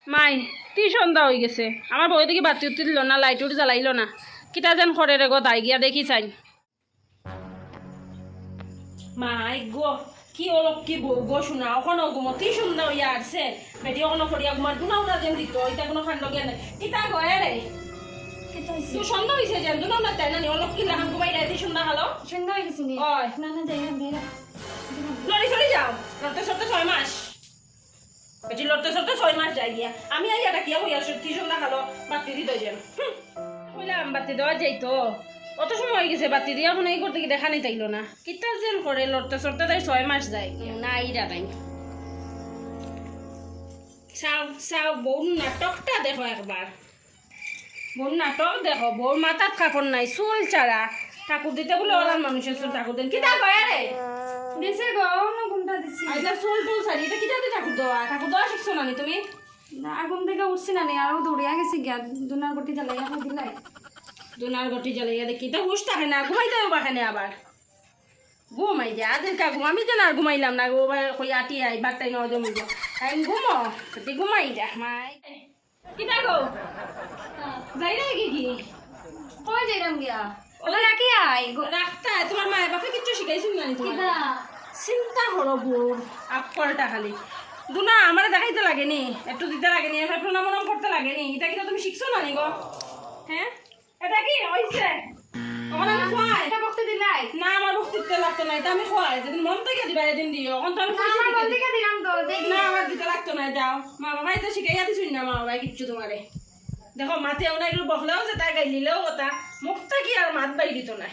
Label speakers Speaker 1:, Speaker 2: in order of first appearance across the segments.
Speaker 1: মাই তি সন্ধ্যা হয়ে গেছে আমার বই দেখি বাতি উঠতে দিল না লাইট উঠে জ্বালাইল না কিটা যেন করে রে গো তাই গিয়া দেখি চাই মাই গো কি অলপ কি বউ গো শোনা ওখানে ঘুমো কি সুন্দর হইয়া আসছে বেটি ওখানে ফরিয়া ঘুমার দুনা উড়া যেন দিত এটা কোনো খান্ড জ্ঞান নাই কিটা গয়ে রে তুই সন্ধ্যা হয়েছে যেন দুনা উড়া তাই না অলপ কি লাগান ঘুমাই রাইতে সন্ধ্যা হলো
Speaker 2: সন্ধ্যা হয়ে গেছে নি
Speaker 1: ওই
Speaker 2: না না যাই না
Speaker 1: লড়ি চড়ি যাও লড়তে সরতে 6 মাস বেটি লড়তে সরতে 6 মাস যাই গিয়া আমি আইয়া ডাকিয়া হইয়া সত্যি সন্ধ্যা খালো বাতি দিত যেন কইলাম বাতি দেওয়া যাইতো অত সময় হয়ে গেছে বাতি দিয়া এখন এই করতে কি দেখা নেই তাইলো না কিতা যেন করে লড়তে সরতে তাই 6 মাস যায় না আইরা তাই চাও চাও বউ নাটকটা দেখো একবার বউ নাটক দেখো বউর মাথার কাপড় নাই চুল চারা ঠাকুর দিতে বলে ওলার মানুষের চুল ঠাকুর দেন কিতা কয় রে
Speaker 2: দিছে গো না কোনটা দিছি
Speaker 1: আইলা চুল টুল সারি এটা কিতাতে ঠাকুর দেওয়া শিখছো না নি তুমি
Speaker 2: না আগুন থেকে উঠছি না নি আরো দৌড়িয়া গেছি গিয়া দুনার গটি জ্বালাইয়া কই দিলাই
Speaker 1: দুনার গটি জ্বালাইয়া দেখি তা হুশ থাকে না ঘুমাইতে হবে বাখানে আবার ঘুমাই যা আদের কা ঘুম আমি যেন আর ঘুমাইলাম না গো কই আটি আই বারটাই ন জমিব টাইম ঘুমো তুই ঘুমাই যা মাই কিতা গো যাই না কি
Speaker 2: কই যাইরাম গিয়া ওলা রাখি আই
Speaker 1: রাখতা তোমার মায়ের বাপে কিচ্ছু শিখাইছিল না নি তোমার
Speaker 2: কিদা
Speaker 1: চিন্তা করো বোর আপকলটা খালি দুনা আমার দেখাইতে লাগেনি একটু দিতে লাগেনি এবার প্রণাম করতে লাগেনি এটা কি তুমি শিখছো না নি গো হ্যাঁ এটা কি হইছে ওখানে আমি খোয়াই
Speaker 2: এটা বকতে দিলাই
Speaker 1: না আমার বক্তৃত্ব লাগতো না এটা আমি খোয়াই যেদিন মন থেকে দিবা এদিন দিও এখন তো আমি
Speaker 2: না আমার বল থেকে দিলাম তো দেখি
Speaker 1: না আমার দিতে লাগতো না যাও মা বাবাই তো শিখাইয়া দিছুন না মা বাবাই কিচ্ছু তোমারে দেখো মাতেও না এগুলো বকলেও যে তাই গাইলিলেও কথা মুখটা কি আর মাত বাই দিত না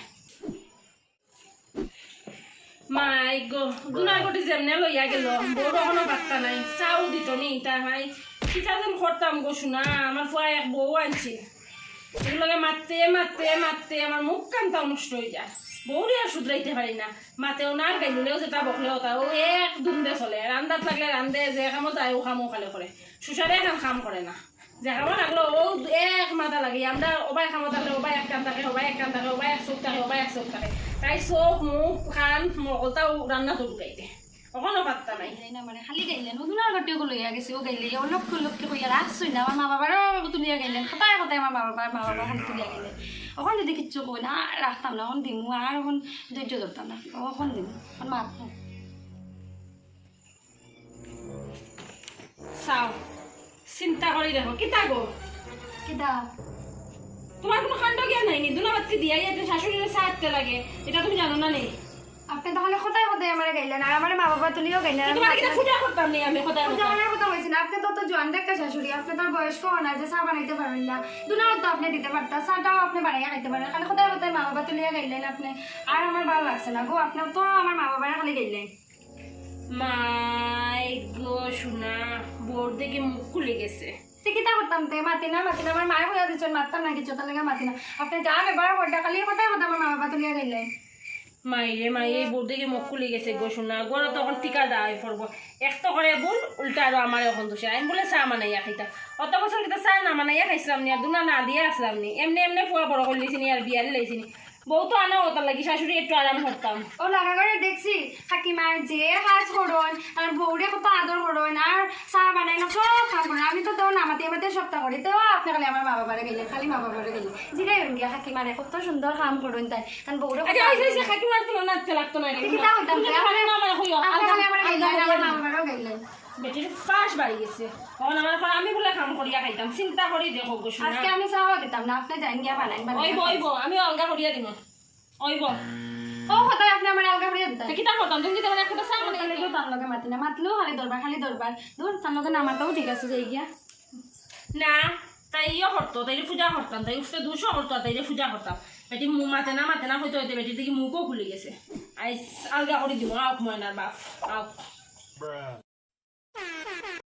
Speaker 1: মাই গো দুনার গটি যেমনে লইয়া গেল বড় কোনো বার্তা নাই চাও দিত নি তা ভাই কিতা যেন করতাম গো শোনা আমার ফুয়া এক বউ আনছি এগুলোকে মারতে মারতে মারতে আমার মুখ কানটাও নষ্ট হয়ে যায় বউরে আর শুধরাইতে পারি না মাতেও না গাইলেও যেটা বকলেও তা ও এক দুমদে চলে রান্দাত লাগলে রান্ধে যে কামত যায় ও কামও খালে করে সুসারে এখন কাম করে না যে কামত লাগলো ও এক মাথা লাগে আমরা ওবাই কামত থাকলে ওবাই এক কান থাকে ওবাই এক কান থাকে ওবাই এক চোখ থাকে ওবাই এক চোখ থাকে তাই চোখ মুখ কান মকলটাও রান্না তো ঢুকাইতে ওখানেও পাত্তা নাই
Speaker 2: না মানে খালি গাইলেন ও দুনার গটি ওগুলো লইয়া গেছে ও গাইলে ও লক্ষ লক্ষ কইয়া রাখছই না আমার মা বাবারও তুলিয়া গাইলেন কথায় কথায় আমার মা বাবা খালি তুলিয়া গেলেন ওখান যদি কিচ্ছু কই না রাখতাম না ওখান দিমু আর ওখান ধৈর্য ধরতাম না ওখান দিমু ওখান মারতাম
Speaker 1: চাও চিন্তা করে দেখো কিতা গো
Speaker 2: কিদা
Speaker 1: তোমার কোনো কাণ্ড জ্ঞান নাই নি দুনাবাত্তি দিয়াই একটা শাশুড়ির সাথে লাগে এটা তুমি জানো না নেই
Speaker 2: আপনি তাহলে কোথায় কোথায় আমার গাইলেন আর আমার মা বাবা তুলিও গাইলেন
Speaker 1: তোমার কিনা পূজা করতাম নি আমি কোথায়
Speaker 2: আমার কথা বলছি না আপনি তো জোয়ান একটা শাশুড়ি আপনি তোর বয়স্ক না যে চা বানাইতে পারবেন না দুনাও তো আপনি দিতে পারতেন চাটাও আপনি বানাইয়া খাইতে পারেন খালি কোথায় কোথায় মা বাবা তুলিয়া গাইলেন আপনি আর আমার ভালো লাগছে না গো আপনি তো আমার মা বাবার খালি গাইলেন
Speaker 1: মাই গো শোনা বোর দেখে মুখ খুলে গেছে
Speaker 2: কিতা করতাম তে মাতি না আমার মায়ের হইয়া দিচ্ছেন মারতাম না কিছু তার লেগে মাতি না আপনি যা ব্যবহার করতে খালি কোথায় কোথায় আমার মা বাবা তুলিয়া গাইলেন
Speaker 1: মাইরে মাই এই বোর দেখে মুখ খুলে গেছে গো শোনা গড় তখন টিকা দেওয়া পড়বো একটা করে বোন উল্টা আরো আমার এখন দোষে আমি বলে চা মানাইয়া খাইতাম অত বছর কিতা চা না মানাইয়া খাইছিলাম নি আর দুনা না দিয়ে আসলাম নি এমনি এমনি ফুয়া বড় করে লিছিনি আর বিয়ারে লাইছিনি বউ তো আনা ওটার লাগি শাশুড়ি একটু আরাম করতাম
Speaker 2: ও লাগা করে দেখছি কাকিমার যে কাজ করুন আর বউরে কত আদর করুন আর চা বানাই না সব কাম করেন আমি তো নামাতে আমাতে সপ্তাহ করি তো আপনি খালি আমার মা বাবারে গেলেন খালি মা বাবারে গেলেন জিরাই গিয়া কাকিমারে কত সুন্দর কাম করুন তাই কারণ বউরে
Speaker 1: কাকিমার তো নাচতে লাগতো না
Speaker 2: কিতা হইতাম আমার মা বাবারও গেলেন
Speaker 1: বেটির ফাঁস বাড়ি গেছে তখন আমার আমি বলে কাম করিয়া খাইতাম চিন্তা করি দেখো গো শোনা
Speaker 2: আজকে আমি চাও দিতাম না আপনি জান গিয়া বানাই
Speaker 1: ওইব ওইব আমি অলগা করিয়া দিম ওইব
Speaker 2: ও কথা আপনি আমার আলগা করিয়া দিতেন
Speaker 1: কিতা করতাম তুমি যদি আমার একটা চা
Speaker 2: খালি তো তার লগে মাতি না মাতলেও খালি দরবার দূর তার লগে নামাটাও ঠিক আছে যাই গিয়া
Speaker 1: না তাই ইয়ে করতো তাই পূজা করতাম তাই উঠতে 200 করতো তাই পূজা করতাম বেটি মাতে না হয়তো হইতে বেটি দেখি মুখও খুলে গেছে আই আলগা করে দিব আউক ময়নার বাপ আউক